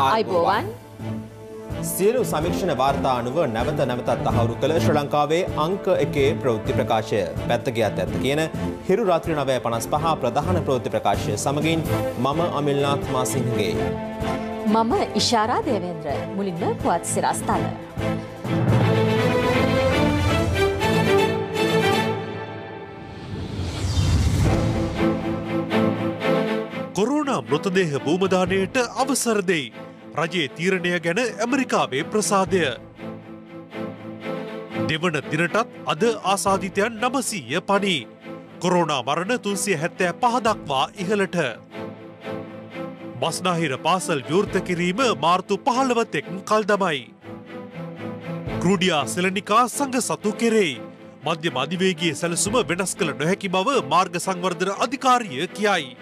අයිබෝවන් සියලු සමීක්ෂණ වාර්තා අනුව නැවත නැවතත් තහවුරු කළ ශ්‍රී ලංකාවේ අංක 1 ප්‍රවෘත්ති ප්‍රකාශය පැත්ත ගියත් ඇත්ත කියන හිරු රාත්‍රී 9:55 ප්‍රධාන ප්‍රවෘත්ති ප්‍රකාශය සමගින් මම අමිල්නාත් මාසිංහගේ මම ඉෂාරා දේවේන්ද්‍ර මුලින්ම පුවත් සිරස්තල කොරෝනා මෘතදේහ භූමදානයට අවසර දෙයි. රජයේ තීරණය ගැන ඇමරිකාවේ ප්‍රසාදය. දෙවන දිනටත් අද ආසාදිතයන් 900 පනී. කොරෝනා මරණ 375 දක්වා ඉහළට. බස්නාහිර පාසල් විවෘත කිරීම මාර්තු 15 තෙක් කල් දමයි. ක්‍රූඩියා සෙලනිකා සංඝ සතු කෙරෙයි. මධ්‍යම අධිවේගී සැලසුම වෙනස් කළ නොහැකි බව මාර්ග සංවර්ධන අධිකාරිය කියයි.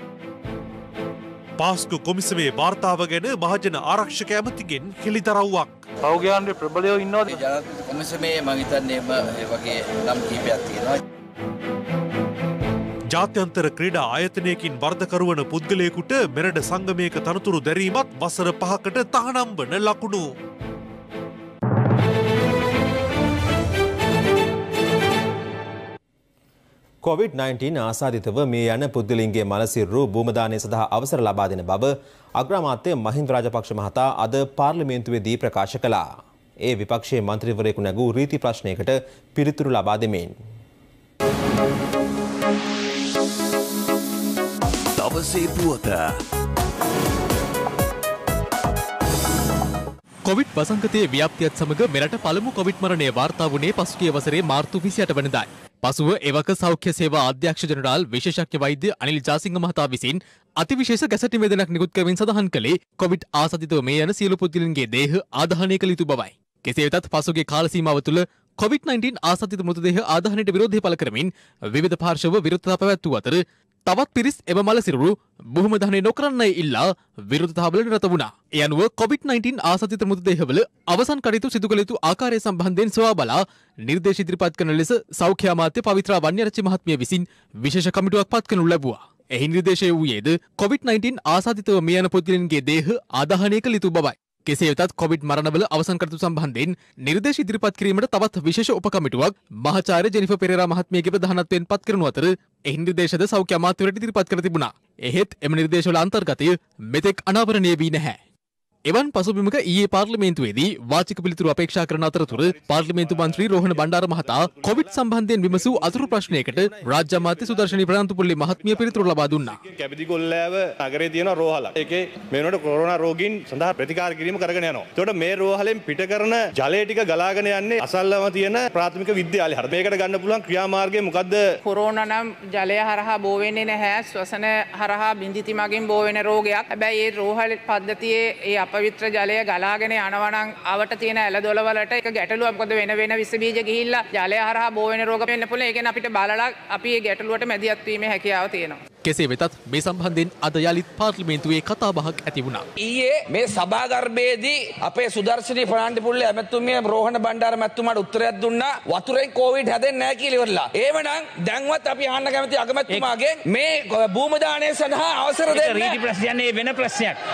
පාස්කු කොමිසමේ වාර්තාව ගැන මහජන ආරක්ෂක ඇමතිගෙන් හෙළිදරව්වක්. පෞද්ගලික ප්‍රබලයෝ ඉන්නවද? ජනාධිපති කොමිසමේ මම හිතන්නේ ඒ වගේ නම් කීපයක් තියෙනවා. ජාත්‍යන්තර ක්‍රීඩා ආයතනයකින් වර්ධකරුවන පුද්ගලයෙකුට මෙරට සංගමයක තනතුරු දැරීමත් වසර 5කට තහනම් වන ලකුණු. COVID-19 ආසාදිතව මේ යන පුද්ගලයන්ගේ මලසිරු භූමදානය සඳහා අවසර ලබා දෙන බව අග්‍රාමාත්‍ය මහින්ද රාජපක්ෂ මහතා අද පාර්ලිමේන්තුවේදී ප්‍රකාශ කළා. ඒ විපක්ෂයේ මන්ත්‍රීවරයෙකු නැගූ රීති ප්‍රශ්නයකට පිළිතුරු ලබා දෙමින්. දවසේ පුවත. කොවිඩ් වසංගතයේ ව්‍යාප්තියත් සමග මෙරට පළමු කොවිඩ් මරණය වාර්තා වුණේ පසුගිය වසරේ මාර්තු 28 වෙනිදායි. පසුව එවක සෞඛ්‍ය සේවා අධ්‍යක්ෂ ජනරාල් විශේෂඥ වෛද්‍ය අනිල් ජාසිංහ මහතා විසින් අතිවිශේෂ ගැසට් නිවේදනයක් නිකුත් කරමින් සඳහන් කළේ කොවිඩ් ආසාදිතව මේ යන සියලු පුද්ගලයන්ගේ දේහ ආදාහනය කළ යුතු බවයි. කෙසේ වෙතත් පසුගිය කාල සීමාව තුළ COVID-19 ආසාදිත මෘතදේහ ආදාහනයට විරෝධය පළ කරමින් විවිධ පාර්ශව විරෝධතා පැවැත්වූ අතර තවත් පිරිස් එම මලසිරුරු බොහොම දහනය නොකරන්නයි ඉල්ලා විරෝධතාවල නිරත වුණා. ඒ අනුව COVID-19 ආසාදිත මෘතදේහවල අවසන් කටයුතු සිදු කළ යුතු ආකාරය සම්බන්ධයෙන් සොයා බලා නිර්දේශ ඉදිරිපත් කරන ලෙස සෞඛ්‍ය අමාත්‍ය පවිත්‍රා වන්‍යරච්චි මහත්මිය විසින් විශේෂ කමිටුවක් පත් කරනු ලැබුවා. එහි නිර්දේශය වූයේද COVID-19 ආසාදිතව මිය යන පුද්ගලයන්ගේ දේහ ආදාහනය කළ යුතු බවයි. කෙසේ වෙතත් කොවිඩ් මරණවල අවසන් කටයුතු සම්බන්ධයෙන් නිර්දේශ ඉදිරිපත් කිරීමට තවත් විශේෂ උපකමිටුවක් මහාචාර්ය ජෙනිෆර් පෙරේරා මහත්මියගේ ප්‍රධානත්වයෙන් පත් කරනු අතර එහි නිර්දේශද සෞඛ්‍ය අමාත්‍යවරට ඉදිරිපත් කර තිබුණා. එහෙත් එම නිර්දේශවල අන්තර්ගතය මෙතෙක් අනාවරණය වී නැහැ. එවන් පසුබිමක ඊයේ පාර්ලිමේන්තුවේදී වාචික පිළිතුරු අපේක්ෂා කරන අතරතුර පාර්ලිමේන්තු මන්ත්‍රී රෝහණ බණ්ඩාර මහතා කොවිඩ් සම්බන්ධයෙන් විමසූ අතුරු ප්‍රශ්නයකට රාජ්‍ය අමාත්‍ය සුදර්ශනී ප්‍රනාන්දුපුල්ලේ මහත්මිය පිළිතුරු ලබා දුන්නා. කැබිදිගොල්ලෑව නගරේ තියෙන රෝහලක්. ඒකේ මේ වෙනකොට කොරෝනා රෝගීන් සඳහා ප්‍රතිකාර කිරීම කරගෙන යනවා. ඒකට මේ රෝහලෙන් පිට කරන ජලය ටික ගලාගෙන යන්නේ අසල්ලම තියෙන ප්‍රාථමික විද්‍යාලය හරහා. මේකට ගන්න පුළුවන් ක්‍රියාමාර්ගය මොකද්ද? කොරෝනා නම් ජලය හරහා බෝ වෙන්නේ නැහැ. ශ්වසන හරහා බින්දිති මගින් බෝ වෙන රෝගයක්. හැබැයි මේ රෝහල පද්ධතියේ ඒ අපවිත්‍ර ජලය ගලාගෙන යනවා නම් අවට තියෙන ඇලදොල වලට ඒක ගැටලුවක්. මොකද වෙන විස බීජ ගිහිල්ලා ජලය හරහා බෝ වෙන රෝග වෙන්න පුළුවන්. ඒ කියන්නේ අපිට බලලා අපි මේ ගැටලුවට මැදිහත් වීමේ හැකියාව තියෙනවා. කෙසේ වෙතත් මේ සම්බන්ධයෙන් අද යලිත් පාර්ලිමේන්තුවේ කතාබහක් ඇති වුණා. ඊයේ මේ සභාගර්භයේදී අපේ සුදර්ශනී ප්‍රනාන්දුපුල්ලේ ඇමතුමිය රෝහණ බණ්ඩාර මැතිතුමාට උත්තරයක් දුන්නා වතුරෙන් කොවිඩ් හැදෙන්නේ නැහැ කියලා ඉවරලා. ඒවනම් දැන්වත් අපි අහන්න කැමති අගමැතිතුමාගෙන් මේ භූමදානය සඳහා අවසර දෙන්න. ඒක රීති ප්‍රශ්නයක් වෙන ප්‍රශ්නයක්.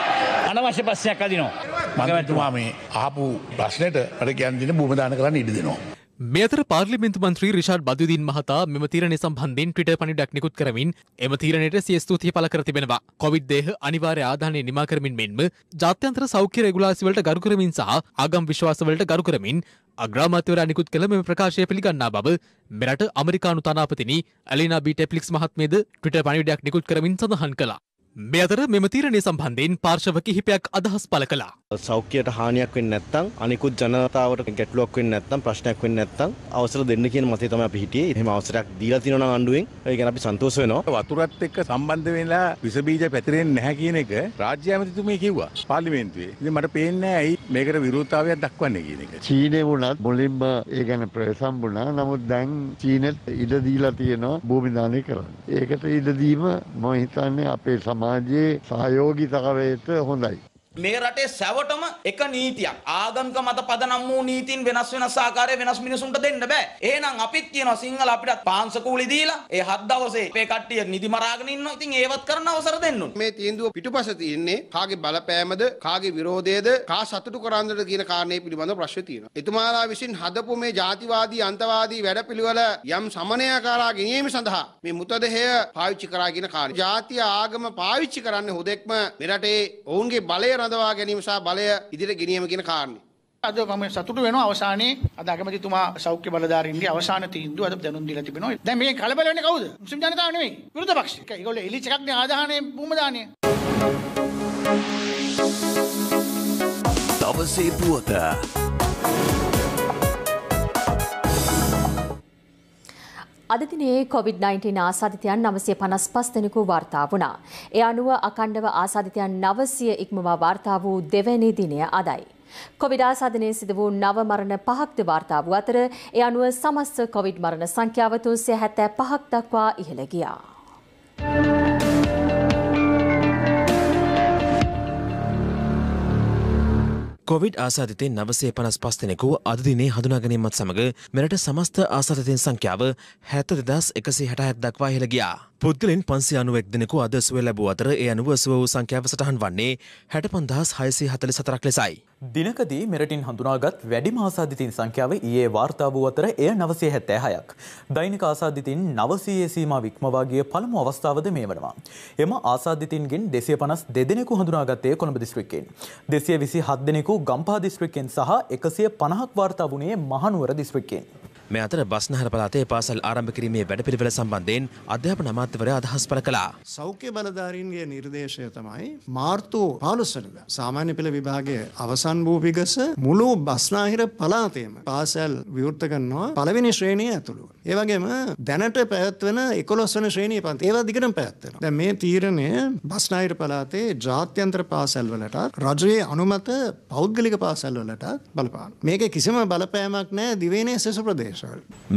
අනවශ්‍ය ප්‍රශ්නයක් අදිනවා. මගමැතිතුමා මේ අහපු ප්‍රශ්නෙට මට කියන්න දෙන භූමදාන කරන්න ඉඩ දෙනවා. මේ අතර පාර්ලිමේන්තු මන්ත්‍රී රිෂාඩ් බදුදීන් මහතා මෙම තීරණය සම්බන්ධයෙන් ට්විටර් පණිඩක් නිකුත් කරමින් එම තීරණයට සිය ස්තුතිය පළ කර තිබෙනවා. කොවිඩ් දේහ අනිවාර්ය ආදානය නිමා කරමින් මෙන්ම ජාත්‍යන්තර සෞඛ්‍ය රෙගුලාසි වලට ගරු කරමින් සහ ආගම් විශ්වාස වලට ගරු කරමින් අග්‍රාමාත්‍යවරයා නිකුත් කළ මෙම ප්‍රකාශය පිළිගන්නා බව මෙරට අමරිකානු තානාපතිනි ඇලිනා බී ටෙප්ලික්ස් මහත්මියද ට්විටර් පණිවිඩයක් නිකුත් කරමින් සඳහන් කළා. මේ අතර මෙම තීරණය සම්බන්ධයෙන් පාර්ශව කිහිපයක් අදහස් පළ කළා. සෞඛ්‍යයට හානියක් වෙන්නේ නැත්නම් අනිකුත් ජනතාවට ගැටලුවක් වෙන්නේ නැත්නම් ප්‍රශ්නයක් වෙන්නේ නැත්නම් අවසර දෙන්න කියන මතය තමයි අපි හිටියේ. එහෙම අවසරයක් දීලා තියෙනවා නම් ආණ්ඩුවෙන් ඒ ගැන අපි සන්තෝෂ වෙනවා. වතුරත් එක්ක සම්බන්ධ වෙලා විස බීජ පැතිරෙන්නේ නැහැ කියන එක රාජ්‍ය ඇමතිතුමිය කිව්වා පාර්ලිමේන්තුවේ. ඉතින් මට පේන්නේ නැහැ ඇයි මේකට විරෝධතාවයක් දක්වන්නේ කියන එක. චීනය වුණත් මුලින්ම ඒ ගැන ප්‍රසම් වුණා. නමුත් දැන් චීනෙත් ඉඩ දීලා තියෙනවා භූමි දානය කරන්න. ඒකට ඉඩ දීම මම හිතන්නේ අපේ සමාජයේ සහයෝගීතාවයට හොඳයි. මේ රටේ සැවටම එක නීතියක් ආගමික මත පදනම් වූ නීතීන් වෙනස් වෙනස් ආකාරයේ වෙනස් මිනිසුන්ට දෙන්න බෑ. එහෙනම් අපිත් කියනවා සිංහල අපිට පාංශ කූලි දීලා ඒ 7 දවසේ අපේ කට්ටිය නිදි මරාගෙන ඉන්නවා. ඉතින් ඒවත් කරන්න අවසර දෙන්න ඕනේ. මේ තීන්දුව පිටුපස තියෙන්නේ කාගේ බලපෑමද කාගේ විරෝධයද කා සතුටු කරන්නද කියන කාරණේ පිළිබඳව ප්‍රශ්න තියෙනවා. එතුමාලා විසින් හදපු මේ ජාතිවාදී අන්තවාදී වැඩපිළිවෙල යම් සමනයකාරා ගෙනීම සඳහා මේ මුතදෙහය පාවිච්චි කරා කියන කාරණේ. ජාතිය ආගම පාවිච්චි කරන්නේ හොදෙක්ම මෙරටේ ඔවුන්ගේ බලය රඳවා ගැනීම සහ බලය ඉදිරියට ගෙනීම කියන කාරණේ. අද මම සතුටු වෙනවා අවසානයේ අද අගමැතිතුමා සෞඛ්‍ය බලධාරීන්ගේ අවසාන තීන්දුව අද දැනුම් දීලා තිබෙනවා. දැන් මේ කලබල වෙන්නේ කවුද? මුස්ලිම් ජනතාව නෙමෙයි. විරුද්ධ පක්ෂ. ඒගොල්ලෝ එලිච එකක් නේ ආදාහනේ භූමදානය. දවසේ පුවත. අද දිනේ COVID-19 ආසාදිතයන් 955 දෙනෙකු වාර්තා වුණා. ඒ අනුව අඛණ්ඩව ආසාදිතයන් 900 ඉක්මවා වාර්තා වූ දෙවැනි දිනය අදයි. කොවිඩ් ආසාදනයේ සිදු වූ නව මරණ 5ක්ද වාර්තා වූ අතර ඒ අනුව සමස්ත කොවිඩ් මරණ සංඛ්‍යාව 375ක් දක්වා ඉහළ ගියා. කොවිඩ් ආසාදිතයින් 955 දෙනෙකු අද දිනේ හඳුනා ගැනීමත් සමග මෙරට සමස්ත ආසාදිතයින් සංඛ්‍යාව 72166ක් දක්වා ඉහළ ගියා. පුද්ගලයන් 591 දෙනෙකු අද සුව ලැබූ අතර ඒ අනුව සුව වූ සංඛ්‍යාව සටහන් වන්නේ 65644ක් ලෙසයි. දිනකදී මෙරටින් හඳුනාගත් වැඩිම ආසාදිතයින් සංඛ්‍යාව ඊයේ වාර්තා වූ අතර එය 976ක්. දෛනික ආසාදිතයින් 900 සීමාව ඉක්මවා ගිය පළමු අවස්ථාවද මේ වනවා. එම ආසාදිතයින්ගෙන් 252 දෙනෙකු හඳුනාගත්තේ කොළඹ දිස්ත්‍රික්කයෙන්. 227 දෙනෙකු ගම්පහ දිස්ත්‍රික්කයෙන් සහ 150ක් වාර්තා වුණේ මහනුවර දිස්ත්‍රික්කයෙන්. මේ අතර බස්නාහිර පළාතේ පාසල් ආරම්භ කිරීමේ වැඩපිළිවෙල සම්බන්ධයෙන් අධ්‍යාපන අමාත්‍යවරයා අදහස් පළ කළා. සෞඛ්‍ය බලධාරීන්ගේ නිර්දේශය තමයි මාර්තු 15 වෙනිදා සාමාන්‍ය පෙළ විභාගයේ අවසන් වූ විගස මුළු බස්නාහිර පළාතේම පාසල් විවෘත කරනවා පළවෙනි ශ්‍රේණිය ඇතුළු. ඒ වගේම දැනට පැවැත්වෙන 11 වෙනි ශ්‍රේණිය පන්ති ඒවා දිගටම පැවැත්වෙනවා. දැන් මේ තීරණය බස්නාහිර පළාතේ ජාත්‍යන්තර පාසල් වලට රජයේ අනුමත පෞද්ගලික පාසල් වලට බලපානවා. මේකේ කිසිම බලපෑමක් නැහැ දිවයිනේ සෙසු ප්‍රදේශ.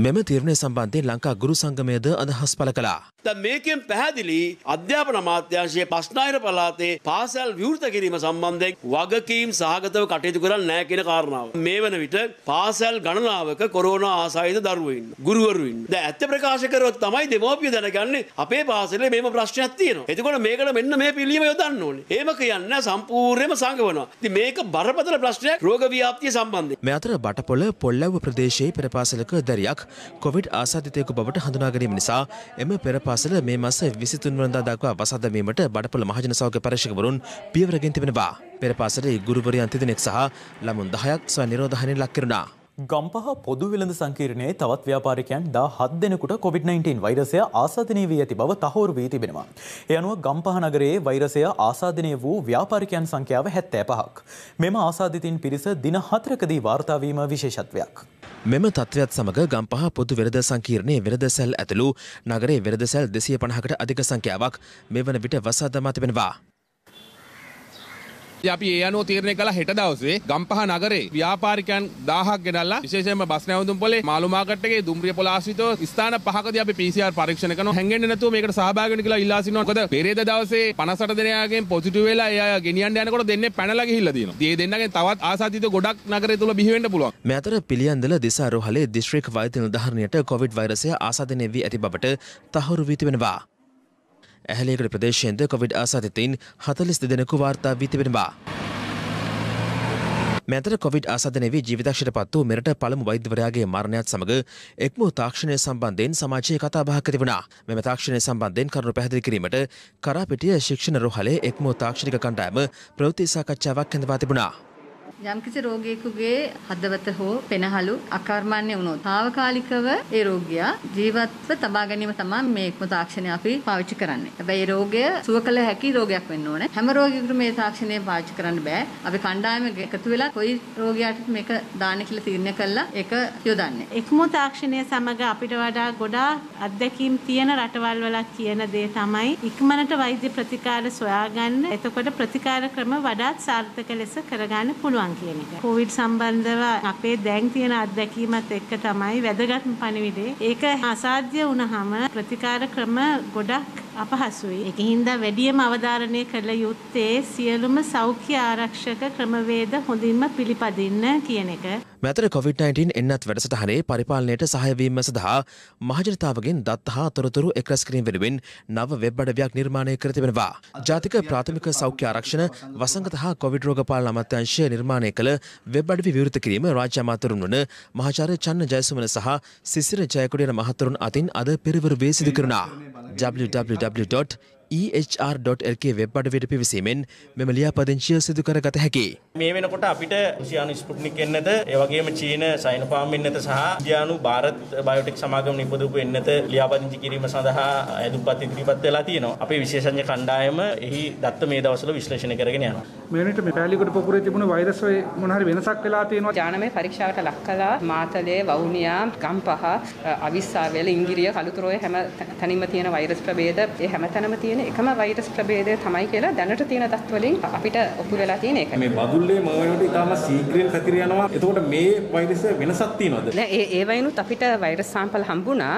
මෙම තීරණය සම්බන්ධයෙන් ලංකා ගුරු සංගමයද අදහස් පළ කළා. දැන් මේකෙන් පැහැදිලි අධ්‍යාපන අමාත්‍යාංශයේ බස්නාහිර පළාතේ පාසල් විවෘත කිරීම සම්බන්ධයෙන් වගකීම් සහගතව කටයුතු කරන්නේ නැහැ කියන කාරණාව. මේ වන විට පාසල් ගණනාවක කොරෝනා ආසාදිත දරුවෝ ඉන්න, ගුරුවරු ඉන්න. දැන් ඇත්ත ප්‍රකාශ කරොත් තමයි දෙමෝපිය දැනගන්නේ අපේ පාසලේ මේම ප්‍රශ්නයක් තියෙනවා. එතකොට මේකට මෙන්න මේ පිළියම යොදන්න ඕනේ. එහෙම කියන්නේ සම්පූර්ණයෙන්ම සංගවනවා. ඉතින් මේක බරපතල ප්‍රශ්නයක් රෝග ව්‍යාප්තිය සම්බන්ධයෙන්. මේ අතර බටපොළ පොල්ලැව්ව ප්‍රදේශයේ පෙර පාසලක දැරියක් කොවිඩ් ආසාදිතයෙකු බවට හඳුනා ගැනීම නිසා එම පෙර පාසල මේ මාස 23 වෙනිදා දක්වා වසා දැමීමට බඩපොළ මහජන සෞඛ්‍ය පරීක්ෂකවරුන් පියවරගෙන තිබෙනවා. පෙර පාසලේ ගුරුවරයන් 3 දෙනෙක් සහ ළමුන් 10ක් ස්ව නිරෝධහණයෙන් ලක් කෙරුණා. ගම්පහ පොදු වෙළඳ සංකීර්ණයේ තවත් ව්‍යාපාරිකයන් 17 දෙනෙකුට COVID-19 වෛරසය ආසාදනය වී ඇති බව තහවුරු වී තිබෙනවා. ඒ අනුව ගම්පහ නගරයේ වෛරසය ආසාදනය වූ ව්‍යාපාරිකයන් සංඛ්‍යාව 75ක්. මෙම ආසාදිතින් පිරිස දින 4කදී වාර්තා වීම විශේෂත්වයක්. මෙම තත්ත්වයත් සමග ගම්පහ පොදු වෙළඳ සංකීර්ණයේ වෙළඳ සැල් ඇතුළු නගරයේ වෙළඳ සැල් 250කට අධික සංඛ්‍යාවක් මේ වන විට වසා දමා තිබෙනවා. අපි ඒ අනුව තීරණය කළා හෙට දවසේ ගම්පහ නගරේ ව්‍යාපාරිකයන් 1000ක් ගෙනල්ලා විශේෂයෙන්ම බස් නැවතුම් පොලේ මාළු මාකට් එකේ දුම්රිය පොළ ආශ්‍රිතව ස්ථාන 5කදී අපි PCR පරීක්ෂණ කරනවා. හැංගෙන්නේ නැතුව මේකට සහභාගී වෙන්න කියලා ඉල්ලා සිටිනවා. මොකද පෙරේද දවසේ 58 දෙනාගෙන් පොසිටිව් වෙලා ඒ අය ගෙනියන්න යනකොට දෙන්නේ පැනලා ගිහිල්ලා තියෙනවා. මේ දෙන්නගෙන් තවත් ආසාදිත ගොඩක් නගරය තුල බිහි වෙන්න පුළුවන්. මේ අතර පිළියන්දල දිසා රෝහලේ දිස්ත්‍රික් වෛද්‍ය නිලධාරිනියට කොවිඩ් වෛරසය ආසාදනය වී ඇති බවට තහවුරු වී තිබෙනවා. ඇහැලේකඩ ප්‍රදේශයෙන්ද කොවිඩ් ආසාදිතයින් 42 දෙනෙකු වාර්තා වී තිබෙනවා. මෙතර කොවිඩ් ආසාදනය වී ජීවිතක්ෂයට පත් වූ මෙරට පළමු වෛද්‍යවරයාගේ මරණයත් සමග එක්මෝ තාක්ෂණය සම්බන්ධයෙන් සමාජයේ කතා බහක් තිබුණා. මෙම තාක්ෂණය සම්බන්ධයෙන් කරුණු පැහැදිලි කිරීමට කරාපිටිය ශික්ෂණ රෝහලේ එක්මෝ තාක්ෂණික කණ්ඩායම ප්‍රවෘත්ති සාකච්ඡාවක් ඇඳවා තිබුණා. යම්කිසි රෝගියෙකුගේ හදවත හෝ පෙනහළු අකර්මණ්‍ය වුණොත් తాවකාලිකව ඒ රෝගියා ජීවත්ව තබා ගැනීම තමයි මේ එක්ම තාක්ෂණය අපි පාවිච්චි කරන්නේ. හැබැයි ඒ රෝගය සුව කළ හැකි රෝගයක් වෙන්න ඕනේ. හැම රෝගියෙකුටම මේ තාක්ෂණය පාවිච්චි කරන්න බෑ. අපි කණ්ඩායම එකතු වෙලා කොයි රෝගියාටත් මේක දාන්න කියලා තීරණය කළා ඒක යොදන්නේ. එක්ම තාක්ෂණය සමග අපිට වඩා ගොඩාක් අත්දැකීම් තියෙන රටවල් වල කියන දේ තමයි ඉක්මනට වෛද්‍ය ප්‍රතිකාර සොයාගන්න. එතකොට ප්‍රතිකාර ක්‍රම වඩාත් සාර්ථක ලෙස කරගන්න පුළුවන්. කොවිඩ් සම්බන්ධව අපේ දැන් තියෙන අත්දැකීමත් එක්ක තමයි වැදගත්ම පණිවිඩේ. ඒක අසාධ්‍ය වුණාම ප්‍රතිකාර ක්‍රම ගොඩක් අපහසුයි. ඒක හින්දා වැඩියම අවධාරණය කළ යුත්තේ සියලුම සෞඛ්‍ය ආරක්ෂක ක්‍රමවේද හොඳින්ම පිළිපදින්න කියන එක. මෙතර COVID-19 එන්නත් වැඩසටහනේ පරිපාලනයට සහාය වීම සඳහා මහජනතාවගෙන් දත්ත හා තොරතුරු එක්රැස් කිරීම වෙනුවෙන් නව වෙබ් අඩවියක් නිර්මාණය කර තිබෙනවා. ජාතික ප්‍රාථමික සෞඛ්‍ය ආරක්ෂණ වසංගත හා කොවිඩ් රෝග පාලන අමාත්‍යාංශය නිර්මාණය කළ වෙබ් අඩවි විවෘත කිරීම රාජ්‍ය අමාත්‍යවරුන් වන මහාචාර්ය චන්න ජයසුමන සහ සිසිර ජයකොඩියන මහතුරුන් අතින් අද පෙරවරු වේ සිදු කරනවා. www.ehr.lk වෙබ් අඩවියට පිවිසීමෙන් මෙම ලියාපදිංචිය සිදු කරගත හැකියි. මේ වෙනකොට අපිට රුසියානු ස්පුට්නික් එන්නත, ඒ වගේම චීන සයිනෝෆාර්ම් එන්නත සහ ඉන්දියානු භාරත් බයෝටෙක් සමාගම නිපදවපු එන්නත ලියාපදිංචි කිරීම සඳහා ඇදුම්පත් ඉදිරිපත් වෙලා තියෙනවා. අපේ විශේෂඥ කණ්ඩායම එහි දත්ත මේ දවස්වල විශ්ලේෂණය කරගෙන යනවා. මේ වෙනට මේ පැලිකොට පොකුරේ තිබුණ වෛරස් වල මොන හරි වෙනසක් වෙලා තියෙනවා. ජානමය පරීක්ෂාවට ලක් කළා. මාතලේ, වවුනියා, ගම්පහ, අවිස්සාවේල, ඉංගිරිය, කළුතරෝය හැම තැනින්ම තියෙන වෛරස් ප්‍රභේද ඒ හැම තැනම තියෙන එකම වෛරස් ප්‍රභේදය තමයි කියලා දැනට තියෙන දත් වලින් අපිට ඔප්පු වෙලා තියෙන එක. මේ බදුල්ලේ මොනවද ඉතාලම ශීඝ්‍රයෙන් පැතිර යනවා. එතකොට මේ වෛරස් වෙනසක් තියෙනවද? නෑ ඒ වයින්ුත් අපිට වෛරස් සාම්පල් හම්බුණා.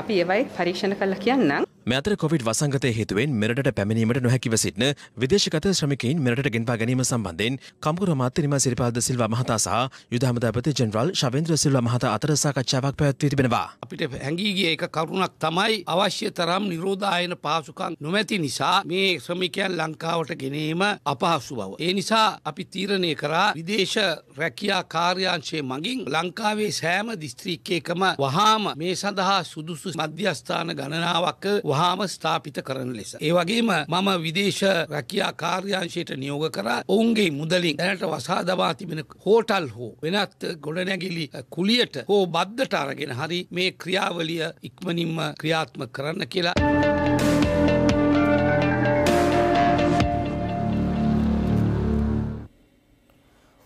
අපි ඒ වයිත් පරීක්ෂණ කරලා කියන්නම්. මේ අතර කොවිඩ් වසංගතය හේතුවෙන් මෙරටට පැමිණීමට නොහැකිව සිටින විදේශගත ශ්‍රමිකයින් මෙරටට ගෙන්වා ගැනීම සම්බන්ධයෙන් කම්කරු අමාත්‍ය නිමල් සිරිපාද සිල්වා මහතා සහ යුද හමුදාපති ජෙනරාල් ශවේන්ද්‍ර සිල්වා මහතා අතර සාකච්ඡාවක් පැවැත්වී තිබෙනවා. අපිට හැඟී ගිය එක කරුණක් තමයි අවශ්‍ය තරම් නිරෝධායන පහසුකම් නොමැති නිසා මේ ශ්‍රමිකයන් ලංකාවට ගෙනීම අපහසු බව. ඒ නිසා අපි තීරණය කරා විදේශ රැකියා කාර්යාංශයේ මගින් ලංකාවේ සෑම දිස්ත්‍රික්කයකම වහාම මේ සඳහා සුදුසු මධ්‍යස්ථාන ගණනාවක් වහාම ස්ථාපිත කරන ලෙස. ඒ වගේම මම විදේශ රැකියා කාර්යාංශයට නියෝග කරා ඔවුන්ගේ මුදලින් දැනට වසා දමා තිබෙන හෝටල් හෝ වෙනත් ගොඩනැගිලි කුලියට හෝ බද්දට අරගෙන හරි මේ ක්‍රියාවලිය ඉක්මනින්ම ක්‍රියාත්මක කරන්න කියලා.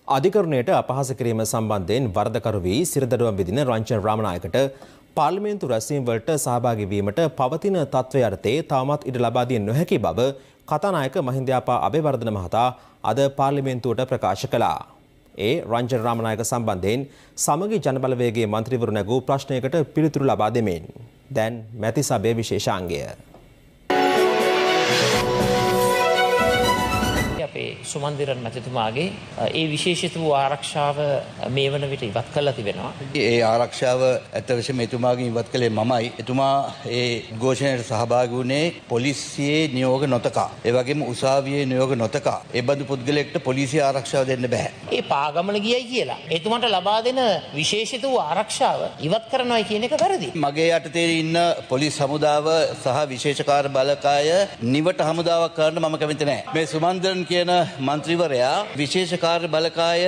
අධිකරණයට අපහාස කිරීම සම්බන්ධයෙන් වරදකරු වී සිරදඩුවම් විදින රංජන් රාමනායකට පාර්ලිමේන්තු රැස්වීම් වලට සහභාගී වීමට පවතින තත්ත්වය යටතේ තවමත් ඉඩ ලබා දිය නොහැකි බව කතානායක මහින්දයාපා අබේවර්ධන මහතා අද පාර්ලිමේන්තුවට ප්‍රකාශ කළා. ඒ රංජන් රාමනායක සම්බන්ධයෙන් සමගි ජනබලවේගයේ මන්ත්‍රීවරු නැගූ ප්‍රශ්නයකට පිළිතුරු ලබා දෙමින් දැන් මැති සභේ විශේෂාංගය. අපේ සුමන්දිරන් මැතිතුමාගේ ඒ විශේෂිත වූ ආරක්ෂාව මේ වන විට ඉවත් කරලා තිබෙනවා. ඒ ආරක්ෂාව ඇත්ත වශයෙන්ම එතුමාගෙන් ඉවත් කළේ මමයි. එතුමා ඒ උද්ඝෝෂණයට සහභාගී වුණේ පොලිසියේ නියෝග නොතකා. ඒ වගේම උසාවියේ නියෝග නොතකා. ඒ බඳු පුද්ගලයෙක්ට පොලිසිය ආරක්ෂාව දෙන්න බෑ. ඒ පාගමන ගියයි කියලා එතුමාට ලබා දෙන විශේෂිත වූ ආරක්ෂාව ඉවත් කරනවා කියන එක වැරදි. මගේ යටතේ ඉන්න පොලිස් හමුදාව සහ විශේෂකාර බලකාය නිවට හමුදාවක් කරන්න මම කැමති නෑ. මේ සුමන්දිරන් කියන මන්ත්‍රීවරයා විශේෂ කාර්ය බලකාය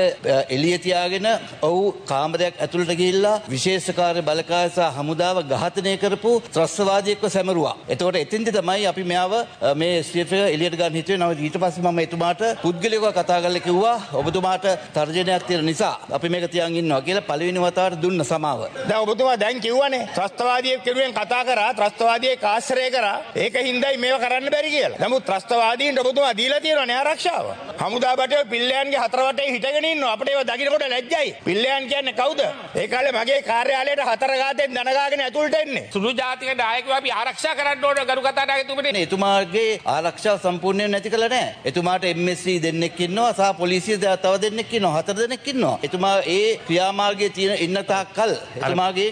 එළිය තියාගෙන ඔහු කාමරයක් ඇතුළට ගිහිල්ලා විශේෂ කාර්ය බලකාය සහ හමුදාව ඝාතනය කරපු ත්‍රස්තවාදියෙක්ව සැමරුවා. එතකොට එතෙන්දි තමයි අපි මෙයාව මේ ස්ටේෆ් එක එළියට ගන්න හිතුවේ. නමුත් ඊට පස්සේ මම එතුමාට පුද්ගලිකව කතා කරලා කිව්වා ඔබතුමාට තර්ජනයක් තියෙන නිසා අපි මේක තියන් ඉන්නවා කියලා පළවෙනි වතාවට දුන්න සමාව. දැන් ඔබතුමා දැන් කිව්වනේ ත්‍රස්තවාදියෙක් කෙරුවෙන් කතා කරා ත්‍රස්තවාදියෙක් ආශ්‍රය කරා ඒක හින්දායි මේව කරන්න බැරි කියලා. නමුත් ත්‍රස්තවාදීන්ට ඔබතුමා දීලා තියෙනවනේ ආරක්ෂාව. හමුදා බටේ පිල්ලයන්ගේ හතර වටේ හිටගෙන ඉන්නවා. අපිට ඒව දකින්නකොට ලැජ්ජයි. පිල්ලයන් කියන්නේ කවුද? ඒ කාලේ මගේ කාර්යාලයට හතර ගාතෙන් දන ගාගෙන ඇතුළට එන්නේ. සුළු ජාතික නායකයෝ අපි ආරක්ෂා කරන්න ඕන ගරු කතානායකතුමනි. එතුමාගේ ආරක්ෂාව සම්පූර්ණයෙන් නැති කළා නෑ. එතුමාට MSC දෙන්නෙක් ඉන්නවා සහ පොලිසිය තව දෙන්නෙක් ඉන්නවා. හතර දෙනෙක් ඉන්නවා. එතුමා ඒ ක්‍රියාමාර්ගයේ තියෙන ඉන්න තාක්කල් එතුමාගේ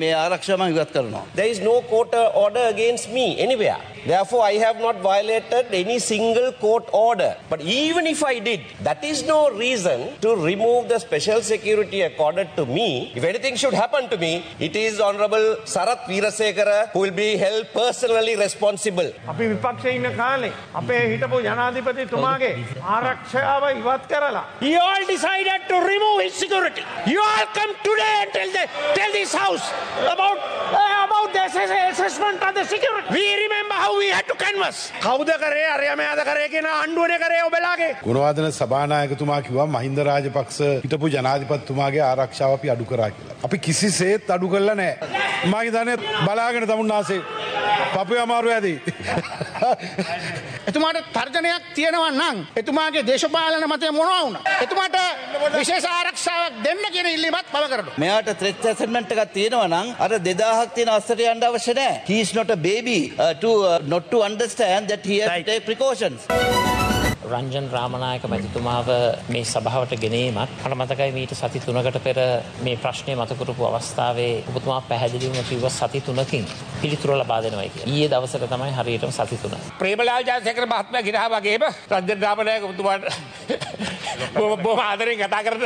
මේ ආරක්ෂාව මම ඉවත් කරනවා. There is no court order against me anywhere. Therefore, I have not violated any single court order. But even if I did, that is no reason to remove the special security accorded to me. If anything should happen to me, it is Honorable Sarath Veerasekara who will be held personally responsible. අපි විපක්ෂයේ ඉන්න කාලේ අපේ හිටපු ජනාධිපතිතුමාගේ ආරක්ෂාව ඉවත් කරලා you all decided to remove his security. You all come today and tell this house about the assessment of the security. We remember how we had to canvass. කවුද කරේ අරයා මෙයාද කරේ කියන ආණ්ඩුවනේ කරේ ඔබලාගේ. ගුණවර්ධන සභානායකතුමා කිව්වා මහින්ද රාජපක්ෂ හිටපු ජනාධිපතිතුමාගේ ආරක්ෂාව අපි අඩු කරා කියලා. අපි කිසිසේත් අඩු කළා නැහැ. මම හිතන්නේ බලාගෙන තමුන්නාසේ පපුවේ අමාරු ඇති. එතුමාට තර්ජනයක් තියෙනවා නම් එතුමාගේ දේශපාලන මතය මොනවා වුණා? එතුමාට විශේෂ ආරක්ෂාවක් දෙන්න කියන ඉල්ලීමත් පළ කරනවා. මෙයාට threat assessment එකක් තියෙනවා නම් අර 2000ක් තියෙන අස්සට යන්න අවශ්‍ය නැහැ. He is not a baby not to understand that he has to take precautions. Ranjan Ramanayake මැතිතුමාව මේ සභාවට ගෙනීමත් මට මතකයි මීට සති 3කට පෙර මේ ප්‍රශ්නේ මත කරපු අවස්ථාවේ ඔබතුමා පැහැදිලිවම කිව්ව සති 3කින් පිළිතුර ලබා දෙනවා කියලා. ඊයේ දවසට තමයි හරියටම සති 3. ප්‍රේමලාල් ජයසේකර මහත්මයා ගිරහා වගේම රංජන් රාමනායක ඔබතුමාට බොහොම ආදරෙන් කතා කරන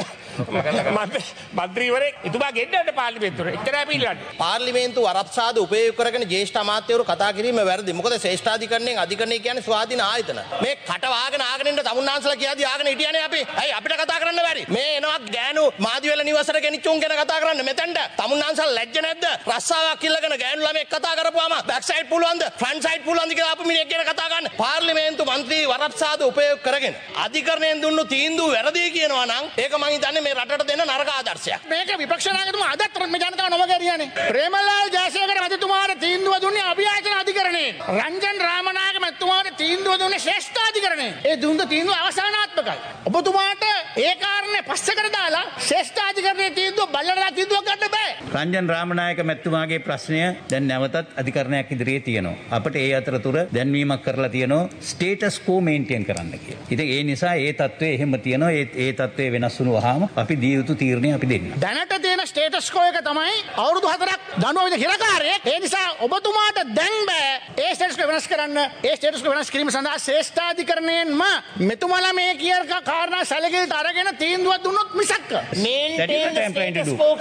මන්ත්‍රීවරයෙක් එතුමා ගෙන්නන්න පාර්ලිමේන්තුවට. එච්චරයි පිළිගන්නේ. පාර්ලිමේන්තුව අරප්සාද උපයෝග කරගෙන ජ්‍යෙෂ්ඨ අමාත්‍යවරු කතා කිරීම වැරදි. මොකද ශ්‍රේෂ්ඨාධිකරණයෙන් අධිකරණය කියන්නේ ස්වාධීන ආයතන. මේ කට වහගෙන ආගෙන ඉන්න තමුන්නාන්සලා කියද්දි ආගෙන හිටියනේ අපි. ඇයි අපිට කතා කරන්න බැරි? මේ එනවා ගෑනු මාදිවැල නිවසට ගෙනිච්චුන් ගැන කතා කරන්න මෙතෙන්ට. තමුන්නාන්සලා ලැජ්ජ නැද්ද? රස්සාවක් ඉල්ලගෙන ගෑනු ළමෙක් කතා කරපුවාම බෑක් සයිඩ් පුළුවන්ද? ෆ්‍රන්ට් සයිඩ් පුළුවන්ද කියලා ආපු මිනිහෙක් ගැන කතා කරන්න. පාර්ලිමේන්තු මන්ත්‍රී වරප්සාද උපයෝග කරගෙන අධිකරණයෙන් දුන්නු තීන්දුව වැරදි කියනවා නම් ඒක මං හිතන්නේ මේ රටට දෙන නරක ආදර්ශයක්. මේක විපක්ෂ නායකතුමා අදත් මේ ජනතාව නොමගරියනේ. ප්‍රේමලාල් ජයසේකර මැතිතුමාට තීන්දුව දුන්නේ අභියාචන අධිකරණයෙන්. රංජන් රාමනායක මැතිතුමාට තීන්දුව දුන්නේ ශ්‍රේෂ්ඨාධිකරණයෙන්. ඒ දුන්න තීන්දුව අවසානාත්මකයි. ඔබතුමාට ඒ කාරණේ පස්සකට දාලා ශ්‍රේෂ්ඨාධිකරණයේ තීන්දුව බලලා තීන්දුවක් ගන්න බෑ. රංජන් රාමනායක මැතිතුමාගේ ප්‍රශ්නය දැන් නැවතත් අධිකරණයක් ඉදිරියේ තියෙනවා. අපිට ඒ අතරතුර දැන්වීමක් කරලා තියෙනවා ස්ටේටස් කෝ මේන්ටේන් කරන්න කියලා. ඉතින් ඒ නිසා ඒ තත්ත්වය එහෙම තියෙනවා. ඒ තත්ත්වය වෙනස් වුණාම අපි දිය යුතු තීරණය අපි දෙන්න. දැනට තියෙන ස්ටේටස් කෝ එක තමයි අවුරුදු 4ක් දඬුවම් විඳ හිරකාරයෙක්. ඒ නිසා ඔබතුමාට දැන් බෑ ඒ ස්ටේටස් කෝ වෙනස් කරන්න. ඒ ස්ටේටස් කෝ වෙනස් කිරීම සඳහා ශ්‍රේෂ්ඨාධිකරණයෙන්ම මෙතුමාලා මේ කියන කාරණා සැලකිලිට අරගෙන තීන්දුවක් දුන්නොත් මිසක්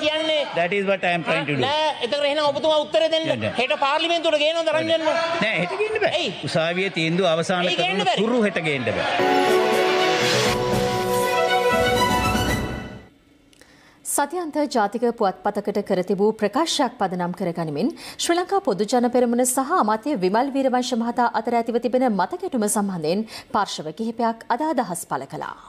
කියන්නේ that is what I am trying to do. නෑ එතකොට එහෙනම් ඔබතුමා උත්තරේ දෙන්න. හෙට පාර්ලිමේන්තුවට ගේනවද රංජන්ව? නෑ හෙට ගේන්න බෑ. උසාවියේ තීන්දුව අවසන් කරන තුරු හෙට ගේන්න බෑ. සතියන්ත ජාතික පුවත්පතකට කර තිබූ ප්‍රකාශයක් පදනම් කරගනිමින් ශ්‍රී ලංකා පොදු ජන පෙරමුණ සහ අමාත්‍ය විමල් වීරවංශ මහතා අතර ඇතිව තිබෙන මතකැටුම සම්බන්ධයෙන් පාර්ශව කිහිපයක් අද අදහස් පළ කළා.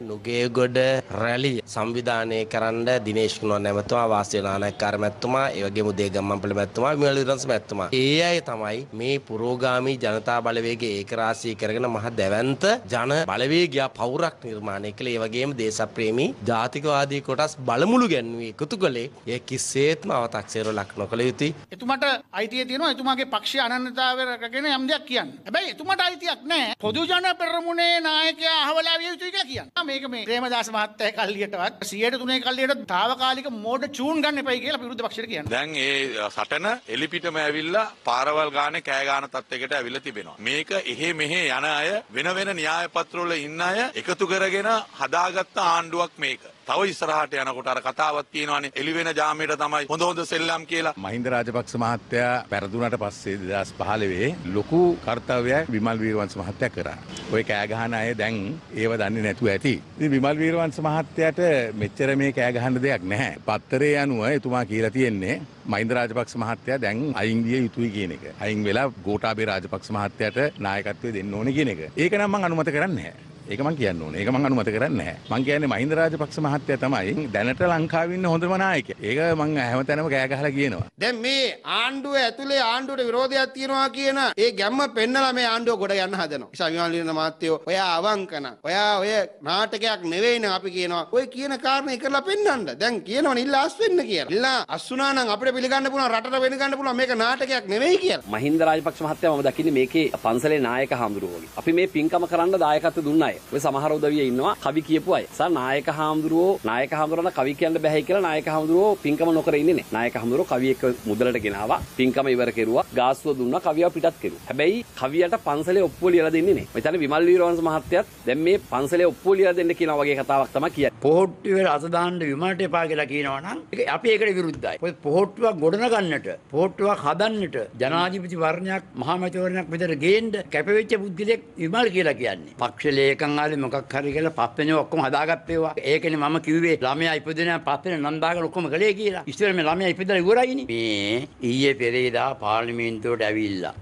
නුගේගොඩ රැලිය සංවිධානය කරන්න දිනේෂ් කුණුවන් ඇමතුමා, වාසිය නානායක්කාර මැතිතුමා, ඒ වගේම උදේගම්මන්පිල මැතිතුමා, විමල් වීරවංශ මැතිතුමා. ඒ අය තමයි මේ පුරෝගාමී ජනතා බලවේගයේ ඒකරාශී කරගෙන මහ දැවැන්ත ජන බලවේගයක් පවුරක් නිර්මාණය කළේ. ඒ වගේම දේශප්‍රේමී ජාතිකවාදී කොටස් බලමුළු ගැන්වී එකතු කළේ. ඒ කිසිසේත්ම අව탁සේරු ලක් නොකළ යුතුයි. එතුමාට අයිතිය තියෙනවා එතුමාගේ පක්ෂීය අනන්‍යතාවය රැකගෙන යම් දෙයක් කියන්න. හැබැයි එතුමාට අයිතියක් නැහැ පොදු ජන පෙරමුණේ නායකයා අහවලා විය යුතුයි කියලා කියන්න. මේක මේ ප්‍රේමදාස මහත්තයා කල්ලියටවත් 103 කල්ලියට తాවකාලික මෝඩ චූන් ගන්න එපයි කියලා විරුද්ධ පක්ෂයට කියනවා. දැන් ඒ සටන එලිපිටම ඇවිල්ලා පාරවල් ගානේ කෑ ගන්න තත්යකට ඇවිල්ලා තිබෙනවා. මේක එහෙ මෙහෙ යන අය වෙන වෙන න්‍යාය පත්‍රවල ඉන්න අය එකතු කරගෙන හදාගත්ත ආණ්ඩුවක් මේක. තව ඉස්සරහට යනකොට අර කතාවක් තියෙනවානේ එළිවෙන ජාමයට තමයි හොඳ හොඳ සෙල්ලම් කියලා. මහින්ද රාජපක්ෂ මහත්තයා පෙරදුනට පස්සේ 2015 ලොකු කාර්යයක් විමල් වීරවංශ මහත්තයා කරා. ඔය කෑ ගහන අය දැන් ඒව දන්නේ නැතුව ඇති. ඉතින් විමල් වීරවංශ මහත්තයාට මෙච්චර මේ කෑ ගහන්න දෙයක් නැහැ. පත්තරේ අනුව එතුමා කියලා තියෙන්නේ මහින්ද රාජපක්ෂ මහත්තයා දැන් අයින් විය යුතුයි කියන එක. අයින් වෙලා ගෝඨාභය රාජපක්ෂ මහත්තයාට නායකත්වය දෙන්න ඕනේ කියන එක. ඒක නම් මම අනුමත කරන්නේ නැහැ. ඒක මං කියන්න ඕනේ. ඒක මං අනුමත කරන්නේ නැහැ. මං කියන්නේ මහින්ද රාජපක්ෂ මහත්තයා තමයි දැනට ලංකාවේ ඉන්න හොඳම නායකයා. ඒක මං හැමතැනම කෑ ගහලා කියනවා. දැන් මේ ආණ්ඩුව ඇතුලේ ආණ්ඩුවට විරෝධයක් තියෙනවා කියන ඒ ගැම්ම පෙන්නලා මේ ආණ්ඩුව ගොඩ යන්න හදනවා. නිසා විමල් වීරන මහත්තයෝ ඔයා අවංකන. ඔයා ඔය නාටකයක් නෙවෙයිනේ අපි කියනවා. ඔය කියන කාරණේ කරලා පෙන්නන්න. දැන් කියනවනේ ඉල්ල අස් වෙන්න කියලා. ඉල්ල අස්සුනා නම් අපිට පිළිගන්න පුළුවන් රටට වෙන ගන්න පුළුවන් මේක නාටකයක් නෙවෙයි කියලා. මහින්ද රාජපක්ෂ මහත්තයා මම දකින්නේ මේකේ පන්සලේ නායක හාමුදුරුවෝ වගේ. අපි මේ පින්කම කරන්න දායකත්ව දුන්නා. ඔය සමහර උදවිය ඉන්නවා කවි කියපු අය. නායක හාමුදුරුවෝ කවි කියන්න බැහැ කියලා නායක හාමුදුරුවෝ පින්කම නොකර ඉන්නේ නේ. නායක හාමුදුරුවෝ කවි එක මුදලට ගෙනාවා. පින්කම ඉවර කෙරුවා. ගාස්තුව දුන්නා. කවියව පිටත් කෙරුවා. හැබැයි කවියට පන්සලේ ඔප්පුව ලියලා දෙන්නේ නේ. මම හිතන්නේ විමල් වීරවංශ මහත්තයාත් දැන් මේ පන්සලේ ඔප්පුව ලියලා දෙන්න කියන වගේ කතාවක් තමයි කියන්නේ. පොහොට්ටුවේ අත දාන්න විමලට එපා කියලා කියනවා නම් අපි ඒකට විරුද්ධයි. ඔය පොහොට්ටුවක් ගොඩනගන්නට, පොහොට්ටුවක් හදන්නට ජනාධිපති වර්ණයක් මහමැතිවරණයක් විතර ගේන්න කැපවෙච්ච බුද්ධිලෙක් විමල් කියලා කියන්නේ. පක්ෂ ලේකම් ආලේ මොකක් හරි කියලා පස්වෙනි ඔක්කොම හදාගත්තේවා. ඒකනේ මම කිව්වේ ළමයා ඉපදෙන පස්වෙනි නම් දාගෙන ඔක්කොම කළේ කියලා. ඉස්සර මේ ළමයා ඉපදලා ඉවරයිනේ. මේ ඊයේ පෙරේදා පාර්ලිමේන්තුවට ඇවිල්ලා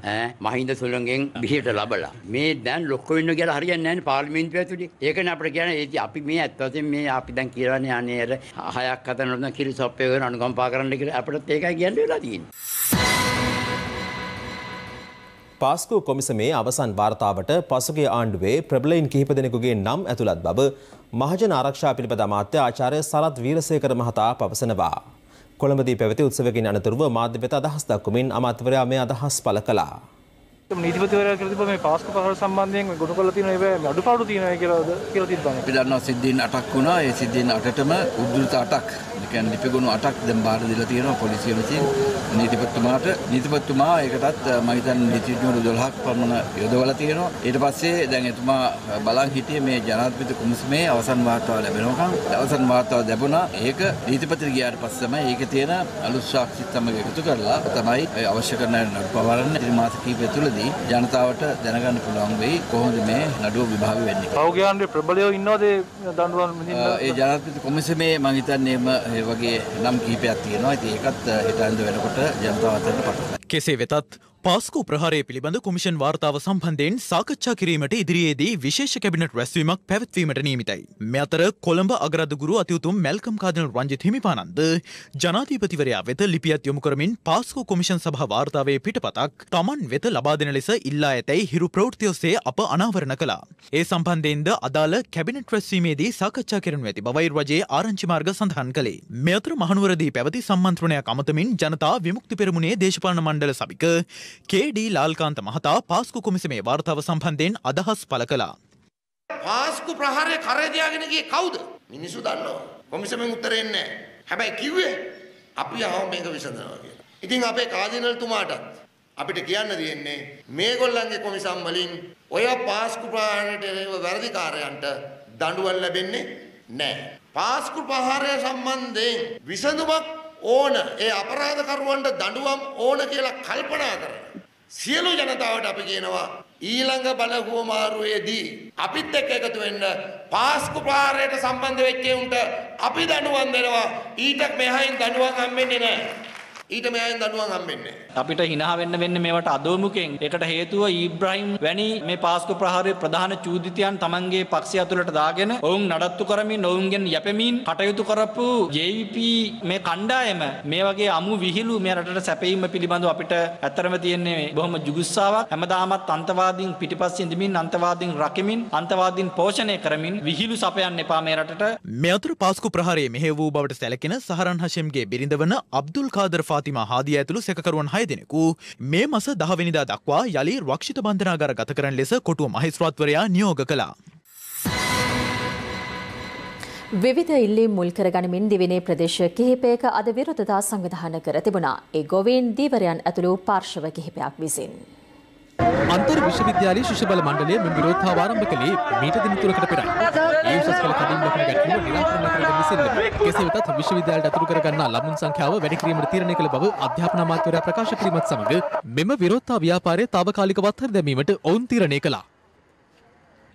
මහින්ද සුළඟෙන් බිහිට ලබලා මේ දැන් ලොක්ක වෙන්න කියලා හරියන්නේ නැහැ නේ පාර්ලිමේන්තුව ඇතුලේ. ඒකනේ අපිට කියන්නේ අපි මේ ඇත්ත වශයෙන් මේ අපි දැන් කියලානේ අනේ අර 6ක් 7 නොදන්න කිරිසොප්පේ කරන අනුකම්පා කරන්න කියලා අපිට ඒකයි කියන්න වෙලා තියෙන්නේ. පාස්කු කොමිසමේ අවසන් වාර්තාවට පසුගිය ආණ්ඩුවේ ප්‍රබලයින් කිහිප දෙනෙකුගේ නම් ඇතුළත් බව මහජන ආරක්ෂා පිළිබඳ අමාත්‍ය ආචාර්ය සරත් වීරසේකර මහතා පවසනවා. කොළඹදී පැවති උත්සවකින් අනතුරුව මාධ්‍ය වෙත අදහස් දක්වමින් අමාත්‍යවරයා මේ අදහස් පළ කළා. නීතිපතිවරයා කියලා තිබ්බා මේ පාස්කු පහර සම්බන්ධයෙන් මේ ගොනු කරලා තියෙන ඒවා මේ අඩුපාඩු තියෙනවා කියලා තිබ්බා. අපි දන්නවා සිද්ධීන් 8ක් වුණා. ඒ සිද්ධීන් 8ටම උද්දෘත 8ක්. ඒ කියන්නේ ලිපිගොනු 8ක් දැන් බාර දීලා තියෙනවා පොලිසිය විසින් නීතිපතිතුමාට. නීතිපතිතුමා ඒකටත් මම හිතන්නේ නීතිඥවරු 12ක් පමණ යොදවලා තියෙනවා. ඊට පස්සේ දැන් එතුමා බලන් හිටියේ මේ ජනාධිපති කොමිසමේ අවසන් වාර්තාව ලැබෙනකම්. අවසන් වාර්තාව ලැබුණා. ඒක නීතිපතිට ගියාට පස්සේ තමයි ඒකේ තියෙන අලුත් සාක්ෂි සමග එකතු කරලා තමයි අවශ්‍ය කරන නඩුව පවරන්න. ඉතින් මාස කිහිපය තුළදී ජනතාවට දැනගන්න පුළුවන් වෙයි කොහොමද මේ නඩුව විභාග වෙන්නේ. පෞද්ගලික ආණ්ඩුවේ ප්‍රබලයෝ ඉන්නවද දඬුවම් විඳින්න? ඒ ජනාධිපති කොමිසමේ මම හිතන්නේ ඒ වගේ නම් කිහිපයක් තියෙනවා. ඉතින් ඒකත් හිතන්න වෙනකොට ජනතාව අතරට පටලයි. කෙසේ වෙතත් පාස්කු ප්‍රහාරය පිළිබඳ කොමිෂන් වාර්තාව සම්බන්ධයෙන් සාකච්ඡා කිරීමට ඉදිරියේදී විශේෂ කැබිනට් රැස්වීමක් පැවැත්වීමට නියමිතයි. මේ අතර කොළඹ අගරාධගුරු අතිඋතුම් මැල්කම් කාදිනල් රංජිත් හිමිපාණන්ද ජනාධිපතිවරයා වෙත ලිපියක් යොමු කරමින් පාස්කු කොමිෂන් සභා වාර්තාවේ පිටපතක් Taman වෙත ලබා දෙන ලෙස ඉල්ලා ඇතැයි හිරු ප්‍රවෘත්ති ඔස්සේ අප අනාවරණ කළා. ඒ සම්බන්ධයෙන්ද අදාළ කැබිනට් රැස්වීමේදී සාකච්ඡා කරනු ඇති බවයි රජයේ ආරංචි මාර්ග සඳහන් කළේ. මේ අතර මහනුවරදී පැවති සම්මන්ත්‍රණයක් අමතමින් ජනතා විමුක්ති පෙරමුණේ දේශපාලන මණ්ඩල සභික කේ.ඩී. ලාල්කාන්ත මහතා පාස්කු කොමිසමේ වාර්තාව සම්බන්ධයෙන් අදහස් පළ කළා. පාස්කු ප්‍රහාරය කරේ තියාගෙන ගියේ කවුද? මිනිස්සු දන්නවා. කොමිසමෙන් උත්තරේ නැහැ. හැබැයි කිව්වේ අපි ආව මේක විසඳනවා කියලා. ඉතින් අපේ කාදිනල්තුමාටත් අපිට කියන්න තියෙන්නේ මේගොල්ලන්ගේ කොමිසම් වලින් ඔය පාස්කු ප්‍රහාරයට වැරදිකාරයන්ට දඬුවම් ලැබෙන්නේ නැහැ. පාස්කු ප්‍රහාරය සම්බන්ධයෙන් විසඳුමක් ඕන ඒ අපරාධකරුවන්ට දඬුවම් ඕන කියලා කල්පනා කරන සියලු ජනතාවට අපි කියනවා ඊළඟ බලහුවමාරුවේදී අපිත් එක්ක එකතු වෙන්න පාස්කු ප්‍රහාරයට සම්බන්ධ වෙච්ච උන්ට අපි දඬුවම් දෙනවා. ඊට මෙහායින් දඬුවම් හම්බෙන්නේ නැහැ. ඊට මෙහායින් දඬුවම් හම්බෙන්නේ නැහැ. අපිට hina වෙන්න වෙන්නේ මේවට අදෝමුකෙන්. ඒකට හේතුව ඊබ්‍රාහිම් වැනි මේ පාස්කු ප්‍රහාරයේ ප්‍රධාන චූදිතයන් තමන්ගේ පක්ෂය ඇතුළට දාගෙන ඔවුන් නඩත්තු කරමින් ඔවුන්ගෙන් යැපෙමින් කටයුතු කරපු JVP මේ කණ්ඩායම මේ වගේ අමු විහිළු මේ රටට සැපයීම පිළිබඳව අපිට ඇත්තරම තියෙන්නේ බොහොම ජුගුස්සාවක්. හැමදාමත් අන්තවාදීන් පිටිපස්සේ ඉඳමින් අන්තවාදීන් රකිමින් අන්තවාදීන් පෝෂණය කරමින් විහිළු සපයන්න එපා මේ රටට. මේ අතර පාස්කු ප්‍රහාරයේ මෙහෙය වූ බවට සැලකෙන සහරන් හෂිම්ගේ බිරිඳ වන අබ්දුල් කාදර් ෆාතිමා හාදියා ඇතුළු සැකකරුවන් 6 දෙනෙකු මේ මාස 10 වෙනිදා දක්වා යලි රක්ෂිත බන්ධනාගාර ගත කරන ලෙස කොටුව මහේස්ත්‍රාත්වරයා නියෝග කළා. විවිධ ඉල්ලීම් මුල් කරගනිමින් දිවයිනේ ප්‍රදේශ කිහිපයක අද විරෝධතා සංවිධානය කර තිබුණා. ඒ ගොවීන් දීවරයන් ඇතුළු පාර්ශව කිහිපයක් විසින්. අන්තර් විශ්වවිද්‍යාලයේ ශිෂ්‍ය බල මණ්ඩලය මෙම විරෝධතාව ආරම්භ කළේ මීට දින 3කට පෙරයි. ඒ උසස් පෙළ කඩින් ලකුණු ගැටලුව නිරාකරණය කරගෙන විසින්නේ. කෙසේ වෙතත් විශ්වවිද්‍යාලයට අතුරු කරගන්නා ළමුන් සංඛ්‍යාව වැඩි කිරීමට තීරණය කළ බව අධ්‍යාපන අමාත්‍යවරයා ප්‍රකාශ කිරීමත් සමග මෙම විරෝධතා ව්‍යාපාරයේ తాවකාලිකව අත්හැර දැමීමට ඔවුන් තීරණය කළා.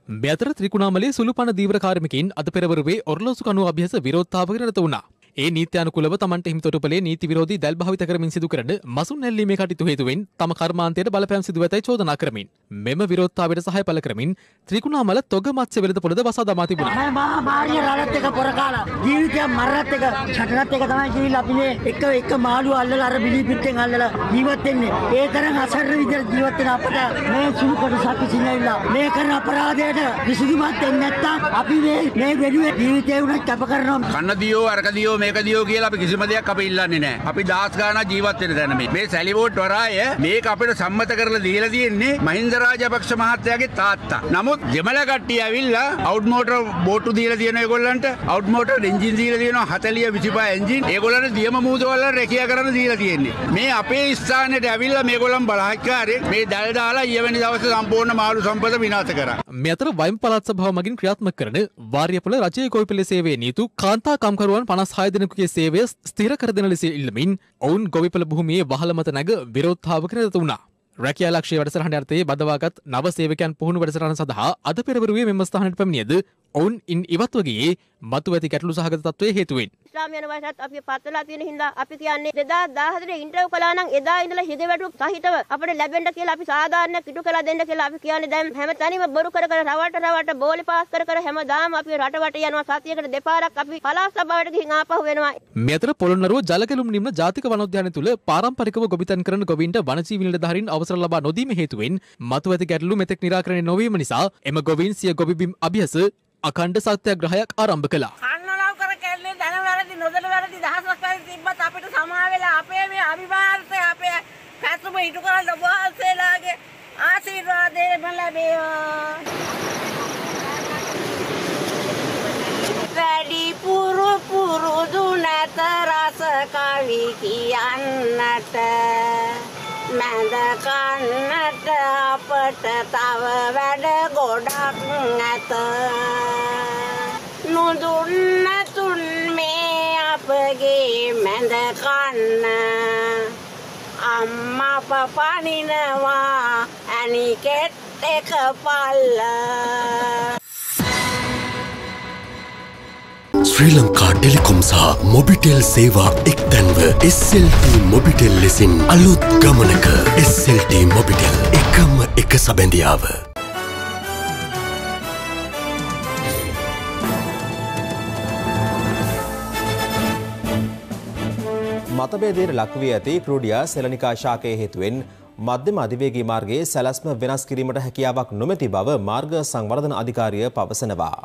මේ අතර ත්‍රිකුණාමලයේ සුළුපණ දීවර කාර්මිකයින් අද පෙරවරුවේ ඔර්ලෝසු කණුව අභ්‍යාස විරෝධතාවකට නිරත වුණා. ඒ නීත්‍යානුකූලව තමන්ට හිමිතොටුපලේ නීති විරෝධී දැල් භාවිත කරමින් සිදු කරන මසුන් නැල්ලීමේ කටයුතු හේතුවෙන් තම කර්මාන්තයට බලපෑම් සිදු ඇතැයි චෝදනා කරමින් මෙම විරෝධතාවයට සහාය පළ කරමින් ත්‍රිකුණාමල තොග මත්ස්‍ය වෙළඳපොළද වසා දමා තිබුණා. මම භාර්ය රාලත් එක පොර කාලා ජීවිතය මරණත් එක ඡටනත් එක තමයි ජීවිලා අපි මේ එක මාළු අල්ලලා අර බිලි පිටෙන් අල්ලලා ජීවත් වෙන්නේ. ඒ තරම් අසරණ විදිහට ජීවත් වෙන අපට මේ සුළු කොටසක් ඉසිනවිලා මේ කරන අපරාධයට විසඳුමක් දෙන්නේ නැත්තම් අපි මේ වෙනුවෙන් ජීවිතේ උනත් කැප කරනවා. කන්න දියෝ අරක දියෝ මේක දියෝ කියලා අපි කිසිම දෙයක් අපි ඉල්ලන්නේ නැහැ. අපි දාස් ගාණක් ජීවත් වෙන තැන මේ සැලිවෝට් වරාය මේක අපිට සම්මත කරලා දීලා තියෙන්නේ මහින්ද රාජපක්ෂ මහත්තයාගේ තාත්තා. නමුත් දෙමළ කට්ටිය ඇවිල්ලා අවුට් මෝටර් බෝට්ටු දීලා තියෙන ඒගොල්ලන්ට අවුට් මෝටර් එන්ජින් දීලා තියෙනවා 40 25 එන්ජින්. ඒගොල්ලන්ට දියම මූදවල රැකියා කරන්න දීලා තියෙන්නේ. මේ අපේ ස්ථානෙට ඇවිල්ලා මේගොල්ලන් බලහත්කාරයෙන් මේ දැල් දාලා ඊයවැනි දවසේ සම්පූර්ණ මාළු සම්පත විනාශ කරා. මේ අතර වයිම් පළාත් සභාව මගින් ක්‍රියාත්මක කරන වාරියපොළ රජයේ ගොවිපළ සේවයේ නීතු කාන්තා කම්කරුවන් 56 දෙනෙකුගේ සේවය ස්ථිර කර දෙන ලෙස ඉල්ලමින් ඔවුන් ගොවිපළ භූමියේ වහල මත නැග විරෝධතාවකට නිරත වුණා. රැකියා ලක්ෂ්‍ය වැඩසටහන යටතේ බදවාගත් නව සේවකයන් පුහුණු වැඩසටහන සඳහා අද පෙරවරුවේ මෙම ස්ථානයට පැමිණියද ඔවුන් ඉන් ඉවත්ව ගියේ මතු ඇති ගැටලු සහගත තත්ත්වයේ හේතුවෙන්. ඉස්ලාම් යන වයසත් අපි පත්වලා තියෙන හින්දා අපි කියන්නේ 2014 ඉන්ටර්වයුව කළා නම් එදා ඉඳලා හිදවැටු සහිතව අපිට ලැබෙන්න කියලා අපි සාධාරණයක් ඉටු කළා දෙන්න කියලා අපි කියන්නේ දැන් හැමතැනම බොරු කර කර රවට බෝලි පාස් කර කර හැමදාම අපි රටවට යනවා සතියකට දෙපාරක් අපි පළාත් සභාවට ගිහින් ආපහු වෙනවා. මේ අතර පොළොන්නරුව ජලකැලුම් නිම්න ජාතික වනෝද්‍යානය තුළ පාරම්පරිකව ගොවිතැන් කරන ගොවීන්ට වනජීවි නිලධාරීන් අවසර ලබා නොදීම හේතුවෙන් මතු ඇති ගැටලු මෙතෙක් නිරාකරණය නොවීම නිසා එම ගොවීන් සිය ගොවිබිම් අභියස අඛණ්ඩ සත්‍යාග්‍රහයක් ආරම්භ කළා. කන්නලව් කර කැල්ලේ ධන වැරදි නොදල වැරදි දහසක් වැරදි තිබ්බත් අපිට සමා වෙලා අපේ මේ අභිමානසේ අපේ පැතුම ඉටු කරන්න ඔබ වහන්සේලාගේ ආශිර්වාදය ලැබේවා. වැඩි පුරුදු නැත රස කවි කියන්නට මැද කන්නට අපට තව වැඩ ගොඩක් නැත. නුදුන්නතුන් මේ අපගේ මැද කන්න අම්මා පපනිනවා ඇනිකෙට් එක පල්ල. ශ්‍රී ලංකා ටෙලිකොම් සහ මොබිටෙල් සේවා එක්තැන්ව SLT මොබිටෙල් ලෙසින් අලුත් ගමනක SLT මොබිටෙල් එකම එක සබැඳියාව. මතභේදයට ලක්වී ඇති ක්‍රෝඩියා සෙලනිකා ශාකයේ හේතුවෙන් මධ්‍යම අධිවේගී මාර්ගයේ සැලැස්ම වෙනස් කිරීමට හැකියාවක් නොමැති බව මාර්ග සංවර්ධන අධිකාරිය පවසනවා.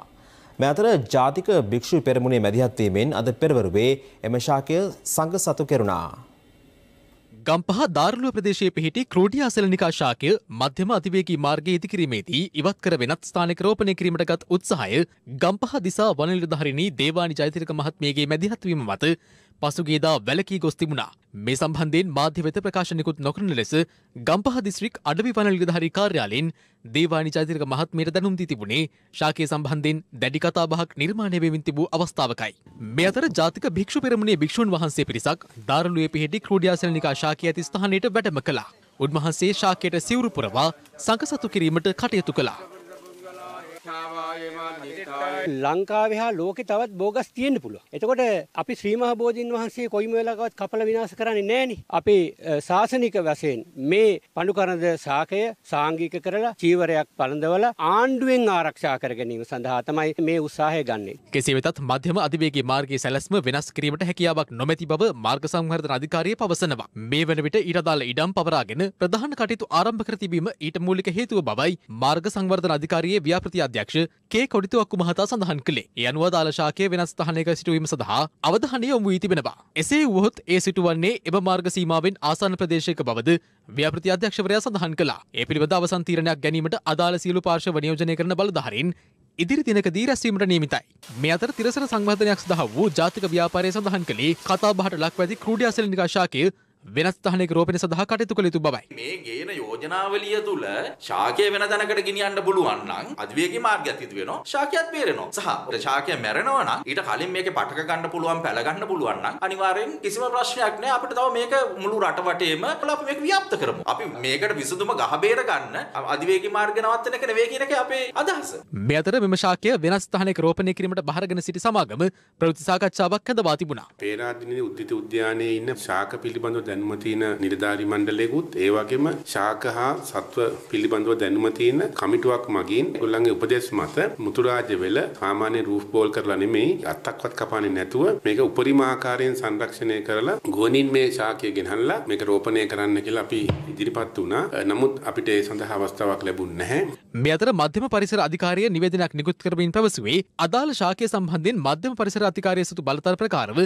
මේ අතර ජාතික භික්ෂු පෙරමුණේ මැදිහත් වීමෙන් අද පෙරවරුවේ එම ශාකය සංඝ සතු කෙරුණා. ගම්පහ දාරුලුව ප්‍රදේශයේ පිහිටි ක්‍රෝඩියා සෙලනිකා ශාකය මධ්‍යම අධිවේගී මාර්ගයේ ඉදිකිරීමේදී ඉවත් කර වෙනත් ස්ථානයක රෝපණය කිරීමට ගත් උත්සාහය ගම්පහ දිසා වන නිලධාරිණී දේවානි ජයතිලක මහත්මියගේ මැදිහත් වීම මත පසුගියදා වැළකී ගොස් තිබුණා. මේ සම්බන්ධයෙන් මාධ්‍ය වෙත ප්‍රකාශ නිකුත් නොකරන ලෙස ගම්පහ දිස්ත්‍රික් අඩවි වන නිලධාරී කාර්යාලයෙන් දේවානි ජයතිලක මහත්මියට දැනුම් දී තිබුණේ ශාකය සම්බන්ධයෙන් දැඩි කතාබහක් නිර්මාණය වෙමින් තිබූ අවස්ථාවකයි. මේ අතර ජාතික භික්ෂු පෙරමුණේ භික්ෂුන් වහන්සේ පිරිසක් දාරුලුවේ පිහිටි ක්‍රෝඩියා සෙලනිකා ශාකය ඇති ස්ථානයට වැඩම කළා. උන්වහන්සේ ශාකයට සිවුරු පුරවා සංඝ සතු කිරීමට කටයුතු කළා. ලංකාවේ හා ලෝකේ තවත් බෝගස් තියෙන්න පුළුවන්. එතකොට අපි ශ්‍රී මහ බෝධීන් වහන්සේ කොයිම වෙලාවකවත් කපලා විනාශ කරන්නේ නැහෙනි. අපි ශාසනික වශයෙන් මේ පඬුකරද ශාකය සාංගික කරලා චීවරයක් පළඳවලා ආණ්ඩුවෙන් ආරක්ෂා කර ගැනීම සඳහා තමයි මේ උත්සාහය ගන්නෙ. කෙසේ වෙතත් මධ්‍යම අධිවේගී මාර්ගයේ සැලැස්ම වෙනස් කිරීමට හැකියාවක් නොමැති බව මාර්ග සංවර්ධන අධිකාරිය පවසනවා. මේ වන විට ඊට අදාළ ඉඩම් පවරාගෙන ප්‍රධාන කටයුතු ආරම්භ කර තිබීම ඊට මූලික හේතුව බවයි මාර්ග සංවර්ධන අධිකාරියේ ව්‍යාපෘති අධ්‍යක්ෂ කේ කොඩිතුවක්කු මහතා සඳහන් කළේ. ඒ අනුව දාල ශාකය වෙනස් ස්ථානයක සිටුවීම සඳහා අවධානය යොමු වී තිබෙනවා. එසේ වුවහොත් ඒ සිටුවන්නේ එම මාර්ග සීමාවෙන් ආසන්න ප්‍රදේශයක බවද ව්‍යාපෘති අධ්‍යක්ෂවරයා සඳහන් කළා. ඒ පිළිබඳ අවසන් තීරණයක් ගැනීමට අදාළ සියලු පාර්ශ්ව නියෝජනය කරන බලධාරීන් ඉදිරි දිනකදී රැස්වීමට නියමිතයි. මේ අතර තිරසන සංවර්ධනයක් සඳහා වූ ජාතික ව්‍යාපාරය සඳහන් කළේ කතාබහට ලක්ව ඇති ක්‍රෝඩියා සෙලනිකා ශාකය වෙනස් ස්ථානයක රෝපණය සඳහා කටයුතු කළ යුතු බවයි. මේ ගේන යෝජනාවලිය තුල ශාකය වෙන තැනකට ගෙනියන්න පුළුවන් නම් අධිවේගී මාර්ගයක් ඉදි වෙනවා. ශාකයත් බේරෙනවා. සහ ශාකය මැරෙනවා නම් ඊට කලින් මේකේ පටක ගන්න පුළුවන්, පැල ගන්න පුළුවන් නම් අනිවාර්යෙන් කිසිම ප්‍රශ්නයක් නැහැ. අපිට තව මේක මුළු රට වටේම අපි මේක ව්‍යාප්ත කරමු. අපි මේකට විසඳුම ගහ බේර ගන්න අධිවේගී මාර්ග නවත්තන එක නෙවෙයි කියන එක අපේ අදහස. මේ අතර මෙම ශාකය වෙනස් ස්ථානයක රෝපණය කිරීමට බහරගෙන සිටි සමාගම ප්‍රවෘත්ති සාකච්ඡාවක් ඇඳවා තිබුණා. පේරාදෙණියේ උද්දිත උද්‍යානයේ ඉන්න ශාක පිළිබඳව දැනුම තියෙන නිලධාරී මණ්ඩලයකුත් ඒ වගේම ශාක හා සත්ව පිළිබඳව දැනුම තියෙන කමිටුවක් මගින් ඒගොල්ලන්ගේ උපදෙස් මත මුතුරාජ වෙල සාමාන්‍ය රූෆ් බෝල් කරලා නෙමෙයි අත්තක්වත් කපාන්නේ නැතුව මේක උපරිම ආකාරයෙන් සංරක්ෂණය කරලා ගෝනින් මේ ශාකය ගෙනහල්ලා මේක රෝපණය කරන්න කියලා අපි ඉදිරිපත් වුණා. නමුත් අපිට ඒ සඳහා අවස්ථාවක් ලැබුණ නැහැ. මේ අතර මධ්‍යම පරිසර අධිකාරිය නිවේදනයක් නිකුත් කරමින් පැවසුවේ අදාළ ශාකය සම්බන්ධයෙන් මධ්‍යම පරිසර අධිකාරිය සතු බලතල ප්‍රකාරව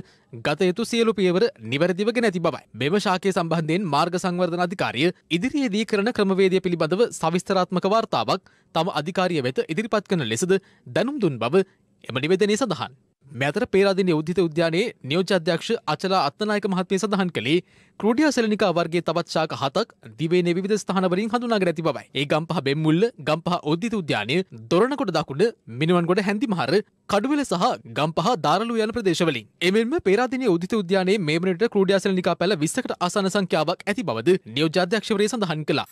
ගත යුතු සියලු පියවර නිවැරදිව ගෙන ඇති බවයි. මෙම ශාකය සම්බන්ධයෙන් මාර්ග සංවර්ධන අධිකාරිය ඉදිරියේදී කරන ක්‍රමවේදය පිළිබඳව සවිස්තරාත්මක වාර්තාවක් තම අධිකාරිය වෙත ඉදිරිපත් කරන ලෙසද දැනුම් දුන් බව එම නිවේදනයේ සඳහන්. මේ අතර පේරාදෙණිය උද්දිත උද්‍යානයේ නියෝජ්‍ය අධ්‍යක්ෂ අචලා අත්නායක මහත්මිය සඳහන් කළේ ක්‍රෝඩියා සෙලනිකා වර්ගයේ තවත් ශාක 7ක් දිවයිනේ විවිධ ස්ථානවලින් හඳුනාගෙන ඇති බවයි. ඒ ගම්පහ බෙම්මුල්ල, ගම්පහ උද්දිත උද්‍යානය, දොරණකොට දකුණ, මිනුවන්ගොඩ හැන්දිමහර, කඩුවෙල සහ ගම්පහ දාරලුව යන ප්‍රදේශවලින්. එමෙන්ම පේරාදෙණිය උද්දිත උද්‍යානයේ මේ වන විට ක්‍රෝඩියා සෙලනිකා පැල 20කට ආසන්න සංඛ්‍යාවක් ඇති බවද නියෝජ්‍ය අධ්‍යක්ෂවරයා සඳහන් කළා.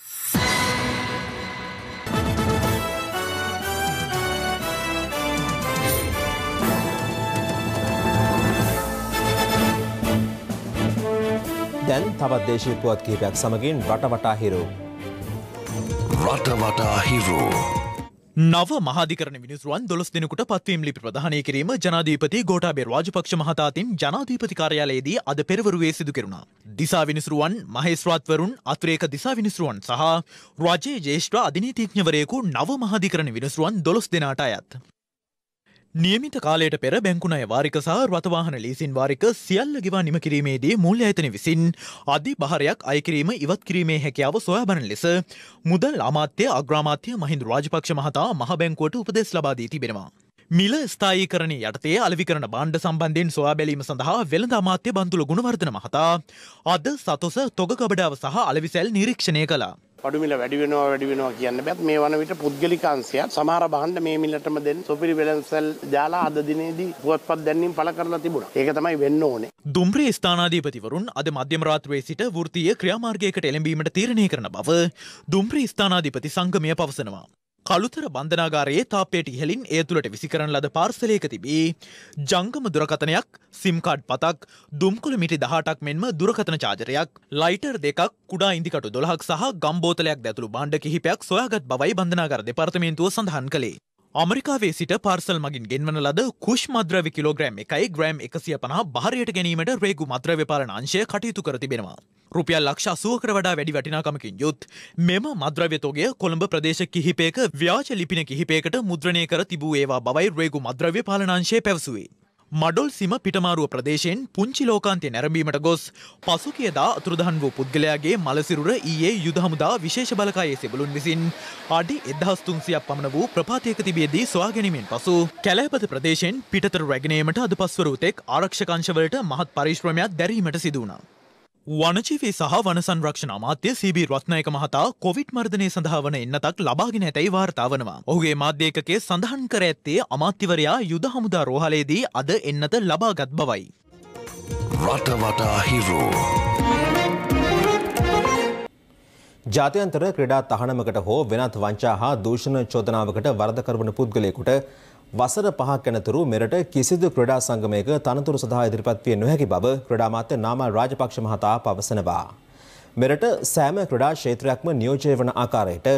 දැන් තවත් දේශීය පුවත් කිහිපයක් සමගින් රටවටා හිරු. රටවටා හිරු. නව මහාධිකරණ විනිසුරුවන් 12 දිනකට පත්වීම් ලිපි ප්‍රදානය කිරීම ජනාධිපති ගෝඨාභය රාජපක්ෂ මහතා අතින් ජනාධිපති කාර්යාලයේදී අද පෙරවරුවේ සිදු කෙරුණා. දිසා විනිසුරුවන්, මහේස්ත්‍රාත්වරුන්, අතිරේක දිසා විනිසුරුවන් සහ රාජ්‍යයේ ජ්‍යෙෂ්ඨ අධිනීතිඥවරයෙකු නව මහාධිකරණ විනිසුරුවන් 12 දෙනාට අයත්. නියමිත කාලයට පෙර බැංකු ණය වාරික සහ රථවාහන ලීසින් වාරික සියල්ල ගෙවා නිම කිරීමේදී මූල්‍ය ආයතන විසින් අධි බහරයක් අය කිරීම ඉවත් කිරීමේ හැකියාව සොයා බලන ලෙස මුදල් අමාත්‍ය අග්‍රාමාත්‍ය මහින්ද රාජපක්ෂ මහතා මහ බැංකුවට උපදෙස් ලබා දී තිබෙනවා. මිල ස්ථායීකරණය යටතේ අලෙවිකරණ භාණ්ඩ සම්බන්ධයෙන් සොයා බැලීම සඳහා වෙළඳ අමාත්‍ය බන්දුල ගුණවර්ධන මහතා අද සතොස තොග කබඩාව සහ අලෙවිසැල් නිරීක්ෂණය කළා. පඩු මිල වැඩි වෙනවා කියන්න බෑ. මේ වන විට පුද්ගලික අංශයක් සමහර භාණ්ඩ මේ මිලටම දෙන්න සොපිරි වෙළඳසල් දාලා අද දිනේදී පුවත්පත් දැන්වීම පළ කරලා තිබුණා. ඒක තමයි වෙන්න ඕනේ. දුම්රිය ස්ථානාධිපතිවරුන් අද මධ්‍යම රාත්‍රියේ සිට වෘත්තීය ක්‍රියාමාර්ගයකට එළඹීමට තීරණය කරන බව දුම්රිය ස්ථානාධිපති සංගමය පවසනවා. කළුතර බන්ධනාගාරයේ තාප්පයට ඉහළින් එය තුළට විසිකරන ලද පාර්සලයක තිබී ජංගම දුරකථනයක්, සිම් කාඩ් පතක්, දුම්කොළ මිටි 18ක් මෙන්ම දුරකථන චාර්ජරයක්, ලයිටර් දෙකක්, කුඩා ඉන්දිකටු 12ක් සහ ගම් බෝතලයක් දැතුළු භාණ්ඩ කිහිපයක් සොයාගත් බවයි බන්ධනාගාර දෙපාර්තමේන්තුව සඳහන් කළේ. අමරිකාවේ සිට පාර්සල් මගින් ගෙන්වන ලද කුෂ් මද්‍රව්‍ය කිලෝග්‍රෑම් 1යි ග්‍රෑම් 150 බහරයට ගැනීමට රේගු මද්‍රව්‍ය පාලන අංශය කටයුතු කර තිබෙනවා. රුපියල් ලක්ෂ 80කට වඩා වැඩි වටිනාකමකින් යුත් මෙම මද්‍රව්‍ය තොගය කොළඹ ප්‍රදේශ කිහිපයක ව්‍යාජ ලිපින කිහිපයකට මුද්‍රණය කර තිබූ ඒවා බවයි රේගු මද්‍රව්‍ය පාලන අංශය පැවසුවේ. මඩොල් සිම පිටමාරුව ප්‍රදේශයෙන් පුංචි ලෝකාන්තය නැරඹීමට ගොස් පසුගියදා අතුරුදහන් වූ පුද්ගලයාගේ මලසිරුර ඊයේ යුද හමුදා විශේෂ බලකායේ සෙබළුන් විසින් අඩි 1300ක් පමණ වූ ප්‍රපාතයක තිබියදී සොයා ගැනීමෙන් පසු කැලෑපත ප්‍රදේශයෙන් පිටතට රැගෙන ඒමට අද පස්වරු තෙක් ආරක්ෂක අංශවලට මහත් පරිශ්‍රමයක් දැරීමට සිදු වුණා. වනජීවී සහ වන සංරක්ෂණ අමාත්‍ය සීබී රත්නායක මහතා කොවිඩ් මර්ධනය සඳහා වන එන්නතක් ලබාගෙන ඇතැයි වාර්තා වනවා. ඔහුගේ මාධ්‍යයකකේ සඳහන් කර ඇත්තේ අමාත්‍යවරයා යුද හමුදා රෝහලේදී අද එන්නත ලබාගත් බවයි. රටවටා හිරු. ජාත්‍යන්තර ක්‍රීඩා තහනමකට හෝ වෙනත් වංචා හා දූෂණ චෝදනාවකට වරද කරවන පුද්ගලයෙකුට වසර 5ක් යනතුරු මෙරට කිසිදු ක්‍රීඩා සංගමයක තනතුරු සඳහා ඉදිරිපත් විය නොහැකි බව ක්‍රීඩා අමාත්‍ය නාමල් රාජපක්ෂ මහතා පවසනවා. මෙරට සෑම ක්‍රීඩා ක්ෂේත්‍රයක්ම නියෝජ්‍ය වන ආකාරයට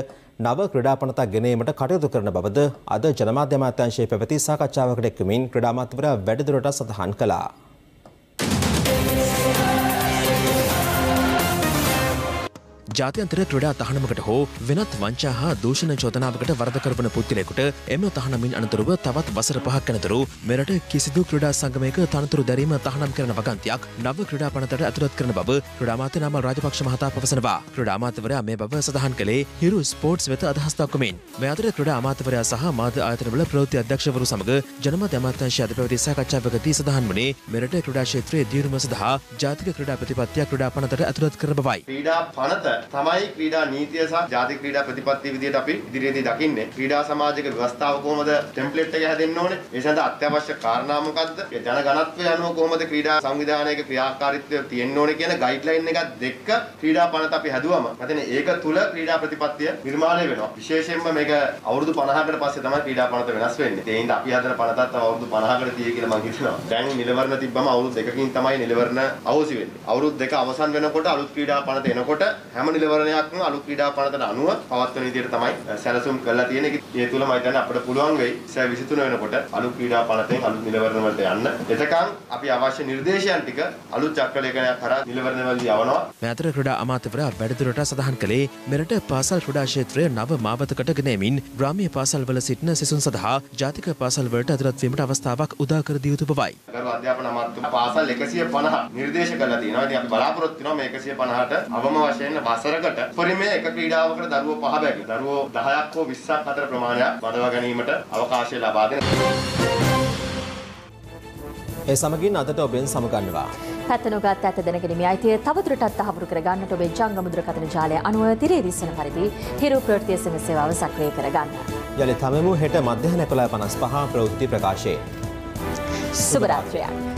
නව ක්‍රීඩා පනතක් ගෙනීමට කටයුතු කරන බවද අද ජනමාධ්‍ය අමාත්‍යාංශයේ පැවති සාකච්ඡාවකට එක්වමින් ක්‍රීඩා අමාත්‍යවරයා වැඩිදුරටත් සඳහන් කළා. ජාත්‍යන්තර ක්‍රීඩා තහනමකට හෝ වෙනත් වංචා හා දූෂණ චෝදනාවකට වරද කරවන පුද්ගලයෙකුට එම තහනමින් අනතුරුව තවත් වසර 5ක් යනතුරු මෙරට කිසිදු ක්‍රීඩා සංගමයක තනතුරු දැරීම තහනම් කරන වගන්තියක් නව ක්‍රීඩා පනතට ඇතුළත් කරන බව ක්‍රීඩා අමාත්‍ය නාමල් රාජපක්ෂ මහතා පවසනවා. ක්‍රීඩා අමාත්‍යවරයා මේ බව සඳහන් කළේ හිරු ස්පෝර්ට්ස් වෙත අදහස් දක්වමින්. මේ අතර ක්‍රීඩා අමාත්‍යවරයා සහ මාධ්‍ය ආයතනවල ප්‍රවෘත්ති අධ්‍යක්ෂවරු සමග ජනමාධ්‍ය අමාත්‍යාංශය අද පැවති සාකච්ඡාවකදී සඳහන් වුණේ මෙරට ක්‍රීඩා ක්ෂේත්‍රයේ දියුණුව සඳහා ජාතික ක්‍රීඩා ප්‍රතිපත්තිය ක්‍රීඩා පනතට ඇතුළත් කරන බවයි. ක්‍රීඩා පනත තමයි ක්‍රීඩා නීතිය සහ ජාතික ක්‍රීඩා ප්‍රතිපත්තිය විදිහට අපි ඉදිරියේදී දකින්නේ. ක්‍රීඩා සමාජික ව්‍යවස්ථාව කොහොමද ටෙම්ප්ලේට් එක හැදෙන්න ඕනේ? ඒ සඳහා අත්‍යවශ්‍ය කාරණා මොකද්ද? ඒ ජනගණත්වය අනුව කොහොමද ක්‍රීඩා සංවිධානයක ක්‍රියාකාරීත්වය තියෙන්න ඕනේ කියන ගයිඩ්ලයින් එකක් දෙක ක්‍රීඩා පනත අපි හැදුවම මතනේ ඒක තුල ක්‍රීඩා ප්‍රතිපත්තිය නිර්මාණය වෙනවා. විශේෂයෙන්ම මේක අවුරුදු 50කට පස්සේ තමයි ක්‍රීඩා පනත වෙනස් වෙන්නේ. ඒ හින්දා අපි හදන පනතත් තව අවුරුදු 50කට තියෙයි කියලා මම හිතනවා. දැන් නිලවරණ තිබ්බම අවුරුදු දෙකකින් තමයි නිලවරණ අවශ්‍ය වෙන්නේ. අවුරුදු දෙක අවසන් වෙනකොට අලුත් ක්‍රීඩා පනත එනකොට හැම නිලවරණයක්ම අලුත් ක්‍රීඩා පනතට අනුව පවත්වන විදිහට තමයි සැලසුම් කරලා තියෙන්නේ. ඒ තුල මම හිතන්නේ අපිට පුළුවන් වෙයි 23 වෙනකොට අලුත් ක්‍රීඩා පනතෙන් අලුත් නිලවරණ වලට යන්න. එතකන් අපි අවශ්‍ය නිර්දේශයන් ටික අලුත් චක්‍රලේඛනයක් කරා නිලවරණ වලදී යවනවා. මේ අතර ක්‍රීඩා අමාත්‍යවරයා වැඩිදුරටත් සඳහන් කළේ මෙරට පාසල් ක්‍රීඩා ක්ෂේත්‍රය නව මාවතකට ගෙනීමෙන් ග්‍රාමීය පාසල් වල සිටින සිසුන් සඳහා ජාතික පාසල් වලට ඇතුළත් වීමට අවස්ථාවක් උදා කර දිය යුතු බවයි. ගරු අධ්‍යාපන අමාත්‍ය පාසල් 150 නිර්දේශ කරලා තියෙනවා. ඉතින් අපි බලාපොරොත්තු වෙනවා මේ 150ට අවම වශයෙන් වසරකට උපරිමයේ එක ක්‍රීඩාවකට දරුවෝ 5 බැගින් දරුවෝ 10ක් හෝ 20ක් අතර ප්‍රමාණයක් බඳවා ගැනීමට අවකාශය ලබා දෙන. ඒ සමගින් අදට ඔබෙන් සමගන්නවා. පැත්තනොගත් ඇත දැනගැනීමේ අයිතිය තවදුරටත් තහවුරු කර ගන්නට ඔබේ ජංගම දුරකථන ජාලය අනුව තිරේ දිස්සන පරිදි හිරු ප්‍රවෘත්ති SMS සේවාව සක්‍රිය කර ගන්න. යලිත් හමුවෙමු හෙට මධ්‍යහන 11:55 ප්‍රවෘත්ති ප්‍රකාශයේ. සුබ රාත්‍රියක්.